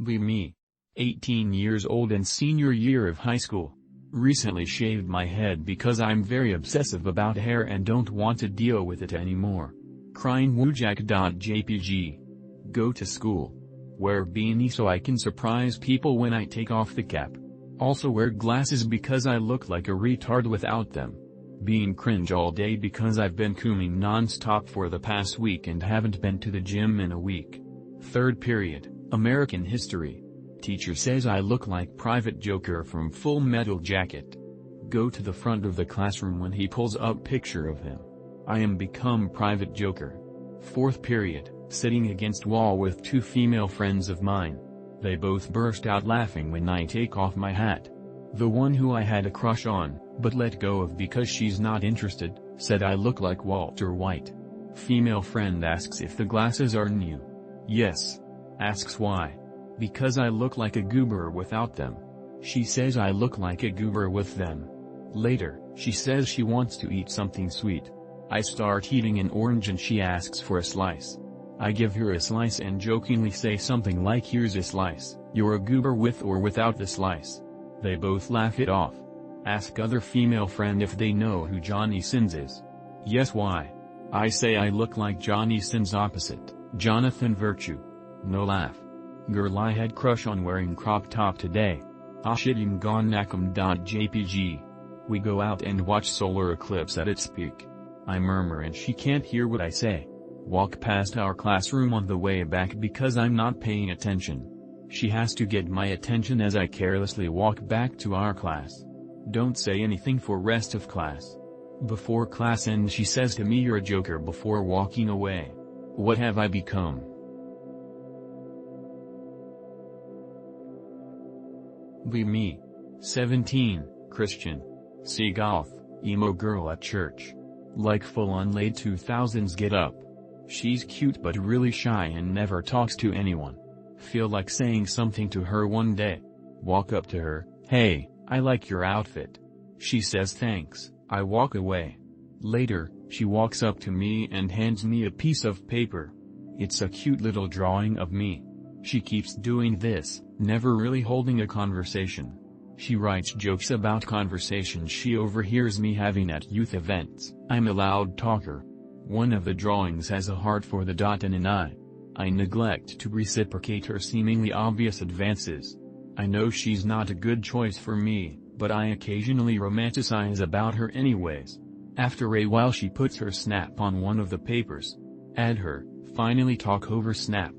Be me. 18 years old and senior year of high school. Recently shaved my head because I'm very obsessive about hair and don't want to deal with it anymore. Crying woojak.jpg. Go to school. Wear beanie so I can surprise people when I take off the cap. Also wear glasses because I look like a retard without them. Being cringe all day because I've been cooming non-stop for the past week and haven't been to the gym in a week. Third period, American history. Teacher says I look like Private Joker from Full Metal Jacket. Go to the front of the classroom when he pulls up picture of him. I am become Private Joker. Fourth period, sitting against wall with two female friends of mine. They both burst out laughing when I take off my hat. The one who I had a crush on, but let go of because she's not interested, said I look like Walter White. Female friend asks if the glasses are new. Yes. Asks why. Because I look like a goober without them. She says I look like a goober with them. Later, she says she wants to eat something sweet. I start eating an orange and she asks for a slice. I give her a slice and jokingly say something like here's a slice, you're a goober with or without the slice. They both laugh it off. Ask other female friend if they know who Johnny Sins is. Yes why? I say I look like Johnny Sins opposite, Jonathan Virtue. No laugh. Girl I had crush on wearing crop top today. Ashidimgonakam.jpg. We go out and watch solar eclipse at its peak. I murmur and she can't hear what I say. Walk past our classroom on the way back because I'm not paying attention. She has to get my attention as I carelessly walk back to our class. Don't say anything for rest of class. Before class ends she says to me you're a joker before walking away. What have I become? Be me. 17, Christian. See golf, emo girl at church. Like full-on late 2000s get up. She's cute but really shy and never talks to anyone. Feel like saying something to her one day. Walk up to her, hey, I like your outfit. She says thanks, I walk away. Later, she walks up to me and hands me a piece of paper. It's a cute little drawing of me. She keeps doing this, never really holding a conversation. She writes jokes about conversations she overhears me having at youth events. I'm a loud talker. One of the drawings has a heart for the dot and an eye. I neglect to reciprocate her seemingly obvious advances. I know she's not a good choice for me, but I occasionally romanticize about her anyways. After a while she puts her snap on one of the papers. Add her, finally talk over snap.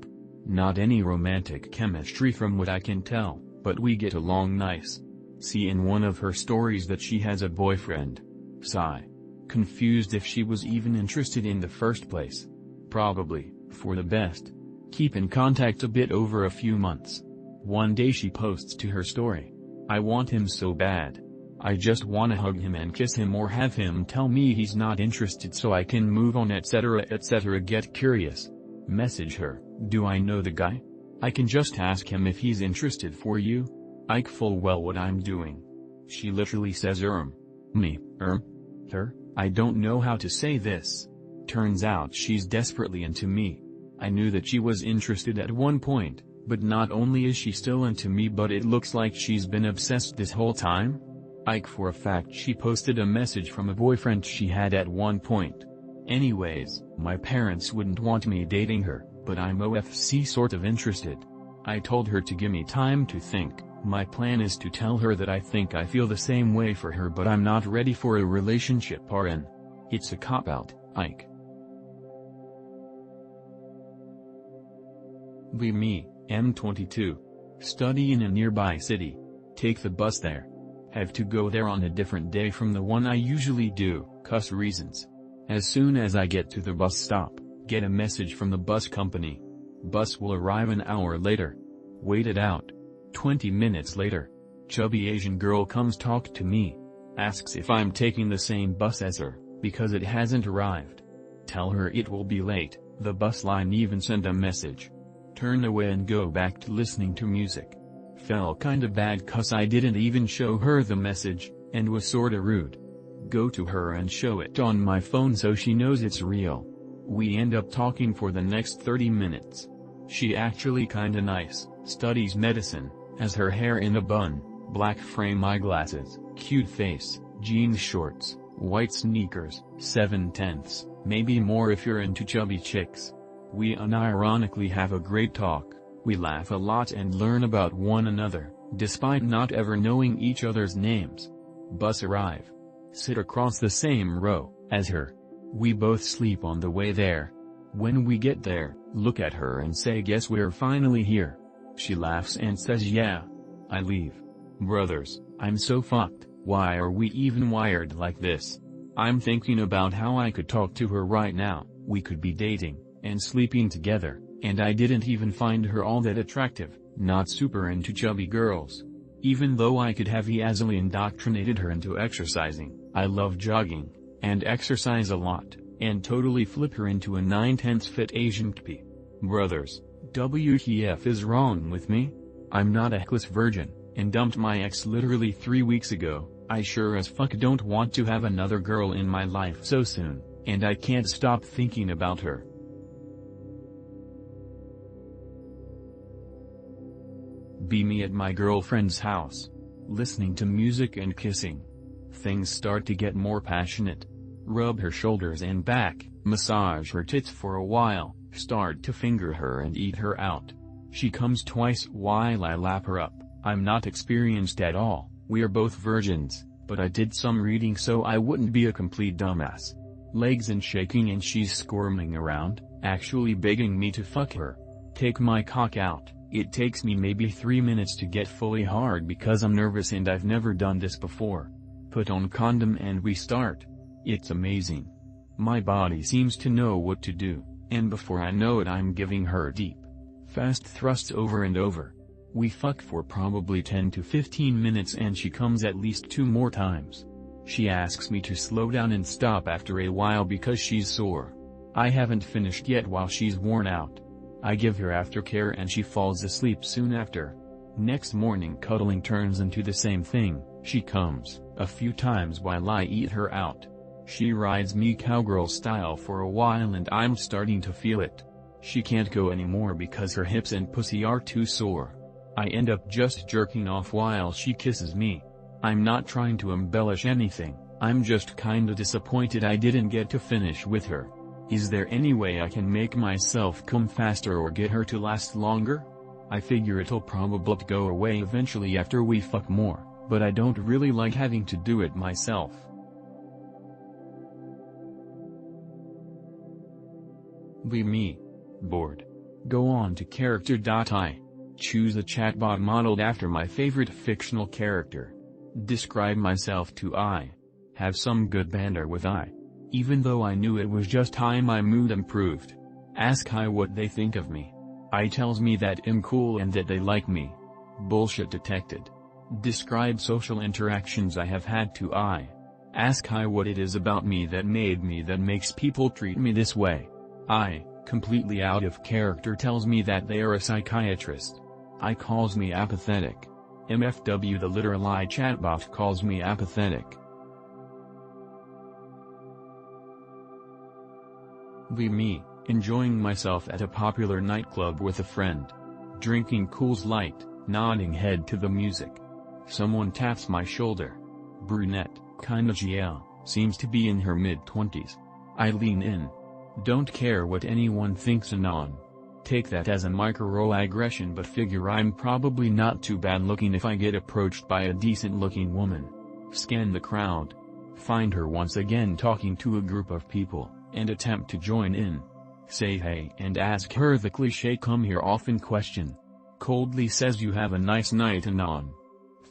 Not any romantic chemistry from what I can tell, but we get along nice. See in one of her stories that she has a boyfriend. Sigh. Confused if she was even interested in the first place. Probably, for the best. Keep in contact a bit over a few months. One day she posts to her story. I want him so bad. I just wanna hug him and kiss him or have him tell me he's not interested so I can move on etc. etc. Get curious. Message her, do I know the guy? I can just ask him if he's interested for you. Ike full well what I'm doing. She literally says me, her, I don't know how to say this. Turns out she's desperately into me. I knew that she was interested at one point, but not only is she still into me but it looks like she's been obsessed this whole time. Ike for a fact she posted a message from a boyfriend she had at one point. Anyways, my parents wouldn't want me dating her, but I'm OFC sort of interested. I told her to give me time to think. My plan is to tell her that I think I feel the same way for her but I'm not ready for a relationship RN. It's a cop-out, Ike. Be me, M22. Study in a nearby city. Take the bus there. Have to go there on a different day from the one I usually do, cause reasons. As soon as I get to the bus stop, get a message from the bus company. Bus will arrive an hour later. Wait it out. 20 minutes later. Chubby Asian girl comes talk to me. Asks if I'm taking the same bus as her, because it hasn't arrived. Tell her it will be late, the bus line even sent a message. Turn away and go back to listening to music. Felt kinda bad cause I didn't even show her the message, and was sorta rude. Go to her and show it on my phone so she knows it's real. We end up talking for the next 30 minutes. She actually kinda nice, studies medicine, has her hair in a bun, black frame eyeglasses, cute face, jeans shorts, white sneakers, 7/10, maybe more if you're into chubby chicks. We unironically have a great talk, we laugh a lot and learn about one another, despite not ever knowing each other's names. Bus arrive. Sit across the same row as her. We both sleep on the way there. When we get there, look at her and say, "Guess we're finally here." She laughs and says yeah. I leave. Brothers, I'm so fucked. Why are we even wired like this? I'm thinking about how I could talk to her right now, we could be dating, and sleeping together, and I didn't even find her all that attractive, not super into chubby girls. Even though I could have easily indoctrinated her into exercising, I love jogging, and exercise a lot, and totally flip her into a 9/10 fit Asian kp. Brothers, WTF is wrong with me? I'm not a heckless virgin, and dumped my ex literally 3 weeks ago. I sure as fuck don't want to have another girl in my life so soon, and I can't stop thinking about her. Be me at my girlfriend's house. Listening to music and kissing. Things start to get more passionate. Rub her shoulders and back, massage her tits for a while, start to finger her and eat her out. She comes twice while I lap her up. I'm not experienced at all, we're both virgins, but I did some reading so I wouldn't be a complete dumbass. Legs and shaking and she's squirming around, actually begging me to fuck her. Take my cock out. It takes me maybe 3 minutes to get fully hard because I'm nervous and I've never done this before. Put on condom and we start. It's amazing. My body seems to know what to do, and before I know it I'm giving her deep, fast thrusts over and over. We fuck for probably 10 to 15 minutes and she comes at least 2 more times. She asks me to slow down and stop after a while because she's sore. I haven't finished yet while she's worn out. I give her aftercare and she falls asleep soon after. Next morning cuddling turns into the same thing, she comes a few times while I eat her out. She rides me cowgirl style for a while and I'm starting to feel it. She can't go anymore because her hips and pussy are too sore. I end up just jerking off while she kisses me. I'm not trying to embellish anything, I'm just kinda disappointed I didn't get to finish with her. Is there any way I can make myself come faster or get her to last longer? I figure it'll probably go away eventually after we fuck more, but I don't really like having to do it myself. Be me. Bored. Go on to character.ai. Choose a chatbot modeled after my favorite fictional character. Describe myself to I. Have some good banter with I. Even though I knew it was just I, my mood improved. Ask I what they think of me. I tells me that I'm cool and that they like me. Bullshit detected. Describe social interactions I have had to I. Ask I what it is about me that makes people treat me this way. I, completely out of character, tells me that they are a psychiatrist. I calls me apathetic. MFW the literal I chatbot calls me apathetic. Be me, enjoying myself at a popular nightclub with a friend. Drinking Coors Light, nodding head to the music. Someone taps my shoulder. Brunette, kinda GL, seems to be in her mid-20s. I lean in. Don't care what anyone thinks anon. Take that as a microaggression but figure I'm probably not too bad looking if I get approached by a decent looking woman. Scan the crowd. Find her once again talking to a group of people, and attempt to join in. Say hey and ask her the cliché come here often question. Coldly says you have a nice night anon.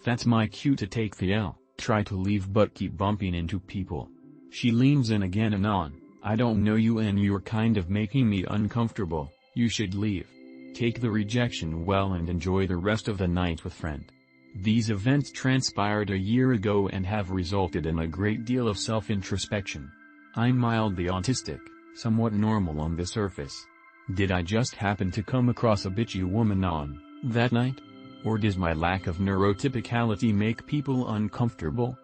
That's my cue to take the L, try to leave but keep bumping into people. She leans in again anon. I don't know you and you're kind of making me uncomfortable, you should leave. Take the rejection well and enjoy the rest of the night with friend. These events transpired a year ago and have resulted in a great deal of self-introspection. I'm mildly autistic, somewhat normal on the surface. Did I just happen to come across a bitchy woman on that night? Or does my lack of neurotypicality make people uncomfortable?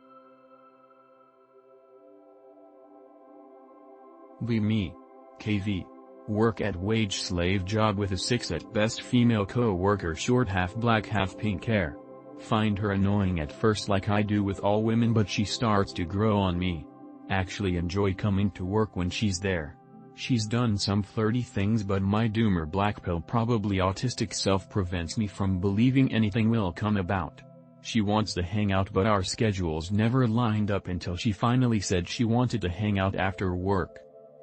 Be me. KV. Work at wage slave job with a 6 at best female co-worker, short, half black, half pink hair. Find her annoying at first like I do with all women, but she starts to grow on me. Actually enjoy coming to work when she's there. She's done some flirty things, but my doomer black pill, probably autistic self prevents me from believing anything will come about. She wants to hang out, but our schedules never lined up until she finally said she wanted to hang out after work.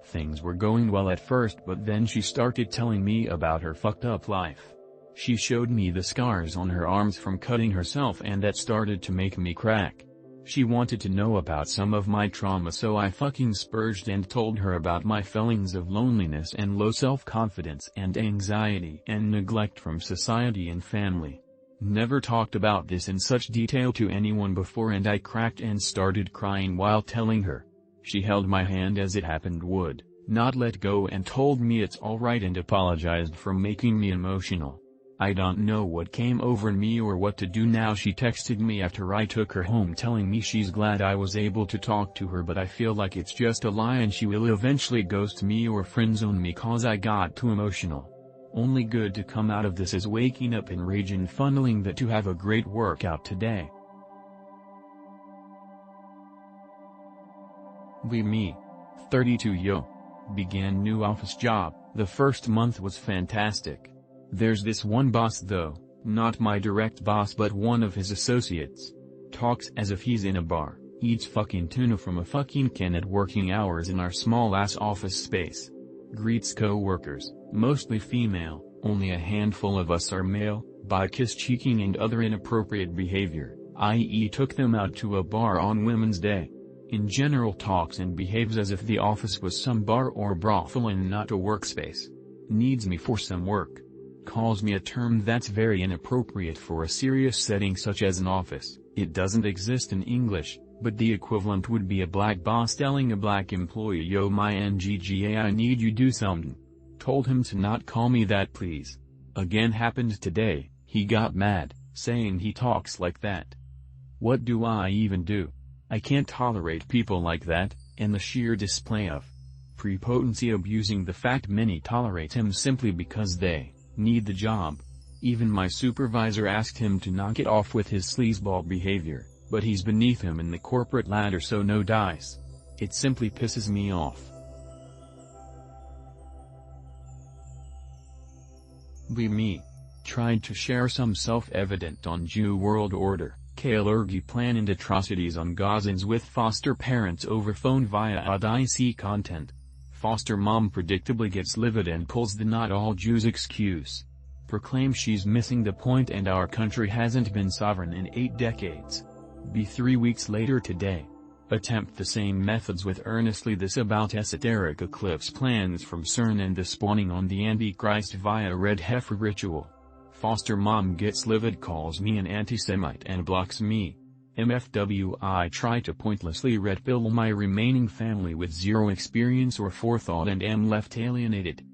Things were going well at first, but then she started telling me about her fucked up life. She showed me the scars on her arms from cutting herself, and that started to make me crack. She wanted to know about some of my trauma, so I fucking spurged and told her about my feelings of loneliness and low self-confidence and anxiety and neglect from society and family. Never talked about this in such detail to anyone before, and I cracked and started crying while telling her. She held my hand as it happened, would not let go, and told me it's alright and apologized for making me emotional. I don't know what came over me or what to do now. She texted me after I took her home telling me she's glad I was able to talk to her, but I feel like it's just a lie and she will eventually ghost me or friendzone me cause I got too emotional. Only good to come out of this is waking up in rage and funneling that to have a great workout today. Me, 32 yo. Began new office job. The first month was fantastic. There's this one boss though, not my direct boss but one of his associates. Talks as if he's in a bar, eats fucking tuna from a fucking can at working hours in our small ass office space. Greets co-workers, mostly female, only a handful of us are male, by kiss-cheeking and other inappropriate behavior, i.e. took them out to a bar on Women's Day. In general talks and behaves as if the office was some bar or brothel and not a workspace. Needs me for some work. Calls me a term that's very inappropriate for a serious setting such as an office. It doesn't exist in English, but the equivalent would be a black boss telling a black employee, yo my NGGA, I need you do something. Told him to not call me that please. Again happened today. He got mad, saying he talks like that. What do I even do? I can't tolerate people like that, and the sheer display of prepotency, abusing the fact many tolerate him simply because they need the job. Even my supervisor asked him to knock it off with his sleazeball behavior, but he's beneath him in the corporate ladder, so no dice. It simply pisses me off. Me. Tried to share some self-evident on Jew world order, Kalergi plan and atrocities on Gazans with foster parents over phone via IC content. Foster mom predictably gets livid and pulls the not all Jews excuse. Proclaims she's missing the point and our country hasn't been sovereign in 8 decades. 3 weeks later today. Attempt the same methods with earnestly this about esoteric eclipse plans from CERN and the spawning on the Antichrist via red heifer ritual. Foster mom gets livid, calls me an anti-Semite and blocks me. MFW, I try to pointlessly red pill my remaining family with zero experience or forethought and am left alienated.